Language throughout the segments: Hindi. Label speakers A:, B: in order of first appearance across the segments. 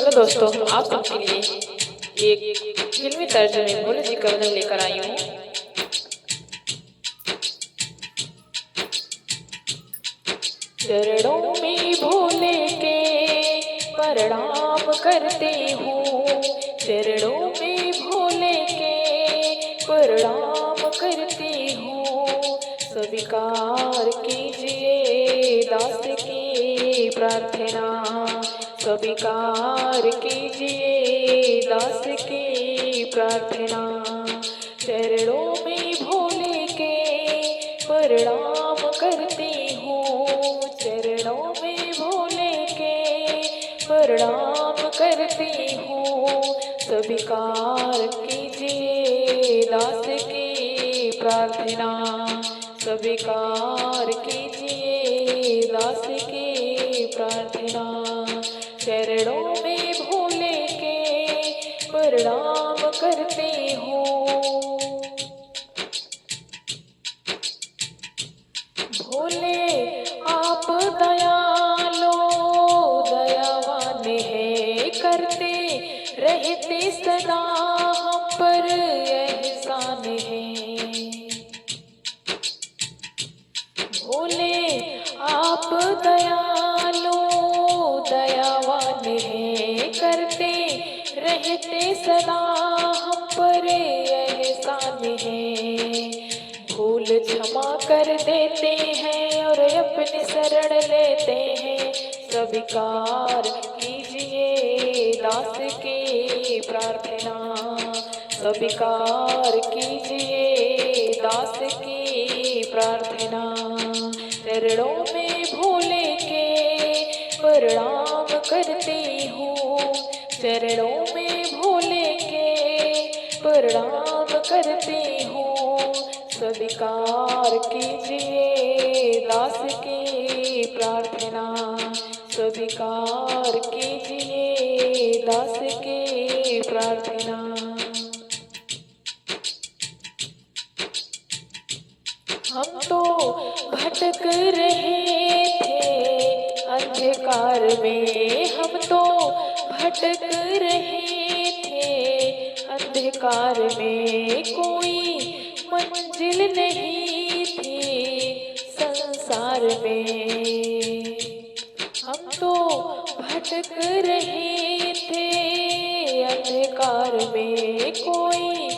A: हेलो दोस्तों, आप सबके लिए एक फिल्मी तर्ज में भोले जी का भजन लेकर आई हूँ। चरणों में भोले के प्रणाम करते हूँ, चरणों में भोले के प्रणाम करते हूँ। स्वीकार कीजिए दास की प्रार्थना, स्वीकार कीजिए दास की प्रार्थना। चरणों में भोले के प्रणाम करती हूँ, चरणों में भोले के प्रणाम करती हूँ। स्वीकार कीजिए दास की प्रार्थना, स्वीकार कीजिए दास की प्रार्थना। चरणों में भोले के प्रणाम करती हूँ। भोले आप दयालो दयावान है, करते रहते सदा हम पर एहसान है। भोले आप दयालो दयावान है, करते रहते सदा हम पर एहसान है। भूल क्षमा कर देते हैं और अपनी शरण लेते हैं। स्वीकार कीजिए दास की प्रार्थना, स्वीकार कीजिए दास की प्रार्थना। चरणों में भोले के प्रणाम करती हूँ, चरणों में भोले के प्रणाम करती हूँ। स्वीकार कीजिए दास की प्रार्थना, स्वीकार कीजिए दास की प्रार्थना। हम तो भटक रहे थे अंधकार में, हम तो भटक रहे थे अंधकार में। कोई मंजिल नहीं थी संसार में, हम तो भटक रहे थे अंधकार में। कोई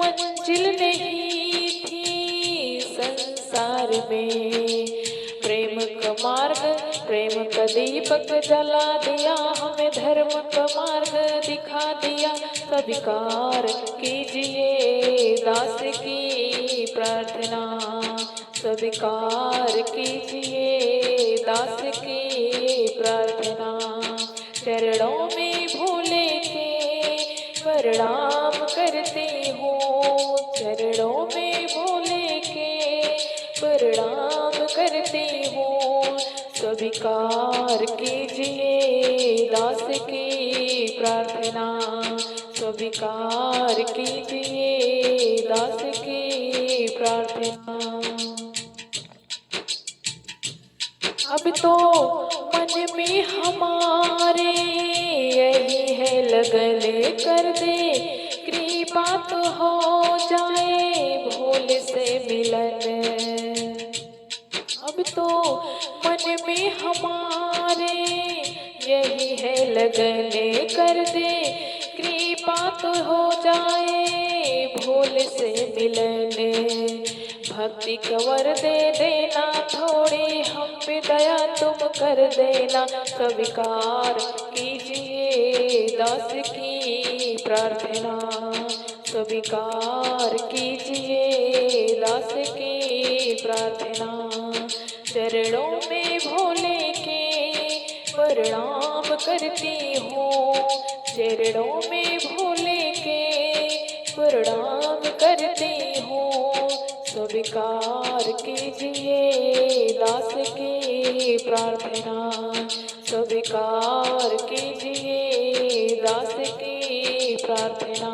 A: मंजिल नहीं थी संसार में। प्रेम का मार्ग, प्रेम का दीपक जला दिया, हमें धर्म का मार्ग दिखा दिया। स्वीकार कीजिए दास की प्रार्थना, स्वीकार कीजिए दास की प्रार्थना। चरणों में भोले के प्रणाम करती हूँ, चरणों में भोले के प्रणाम करती हूँ। स्वीकार कीजिए दास की प्रार्थना, स्वीकार कीजिए दास की प्रार्थना। अब तो मन में हमारे यही है लगन, कर दे कृपा तो हो जाए भोले से मिलन। अब तो मन में हमारे यही है लगन, कर दे कृपा तो हो जाए भोले से मिलन। भक्ति कवर दे देना थोड़ी, हम पे दया तुम कर देना। स्वीकार कीजिए दास की प्रार्थना, स्वीकार कीजिए दास की प्रार्थना। चरणों में भोले के प्रणाम करती हूँ, चरणों में भोले के प्रणाम करती हूँ। स्वीकार कीजिए दास की प्रार्थना, स्वीकार कीजिए दास की प्रार्थना।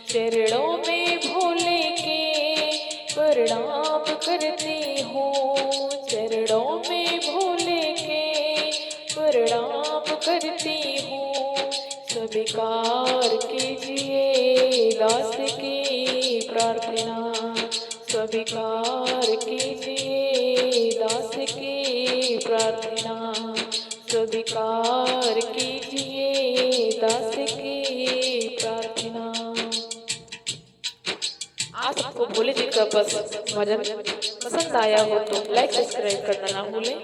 A: चरणों में भोले के प्रणाम करती हूँ, चरणों में भोले के प्रणाम करती हूँ। स्वीकार कीजिए दास की प्रार्थना, स्वीकार कीजिए दास की प्रार्थना, स्वीकार कीजिए दास की प्रार्थना। आप सबको भोले जी का भजन पसंद आया हो तो लाइक सब्सक्राइब करना ना भूलें।